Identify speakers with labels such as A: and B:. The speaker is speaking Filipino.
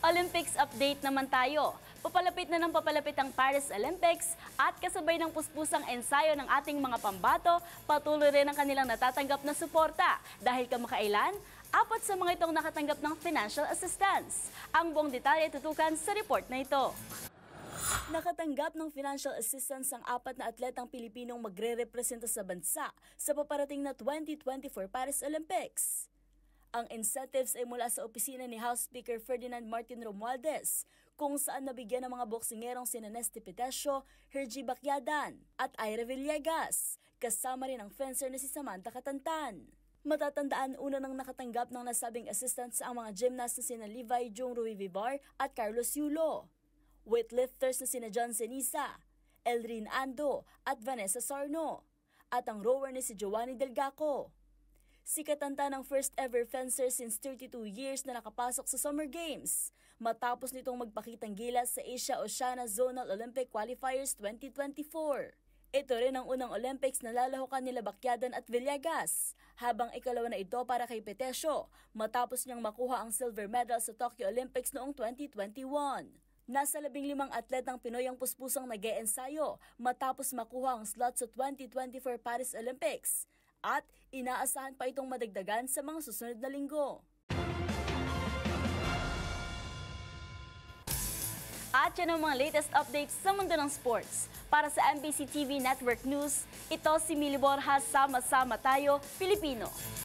A: Olympics update naman tayo. Papalapit na ng papalapit ang Paris Olympics at kasabay ng puspusang ensayo ng ating mga pambato, patuloy rin ang kanilang natatanggap na suporta dahil kamakailan, 4 sa mga itong nakatanggap ng financial assistance. Ang buong detalye tutukan sa report na ito. Nakatanggap ng financial assistance ang 4 na atletang Pilipinong magre-representa sa bansa sa paparating na 2024 Paris Olympics. Ang incentives ay mula sa opisina ni House Speaker Ferdinand Martin Romualdez, kung saan nabigyan ng mga boksingerong sina Nesty Petesio, Hergy Bacyadan at Ira Villegas, kasama rin ang fencer na si Samantha Catantan. Matatandaan una nang nakatanggap ng nasabing assistance ang mga gymnast na sina Levi Jung Rui Vivar at Carlos Yulo, weightlifters na sina John Senisa, Elrin Ando at Vanessa Sarno, at ang rower ni si Giovanni Delgaco. Si Catantan ang first ever fencer since 32 years na nakapasok sa Summer Games, matapos nitong magpakitang gilas sa Asia-Oceania Zonal Olympic Qualifiers 2024. Ito rin ang unang Olympics na lalahukan nila Bacyadan at Villegas, habang ikalawa na ito para kay Petesio, matapos niyang makuha ang silver medal sa Tokyo Olympics noong 2021. Nasa 15 atletang Pinoy ang puspusang nag-e-ensayo matapos makuha ang slot sa 2024 Paris Olympics, at inaasahan pa itong madagdagan sa mga susunod na linggo. At yan ang mga latest updates sa mundo ng sports. Para sa MBC TV Network News, ito si Mili Borja, sama-sama tayo, Pilipino.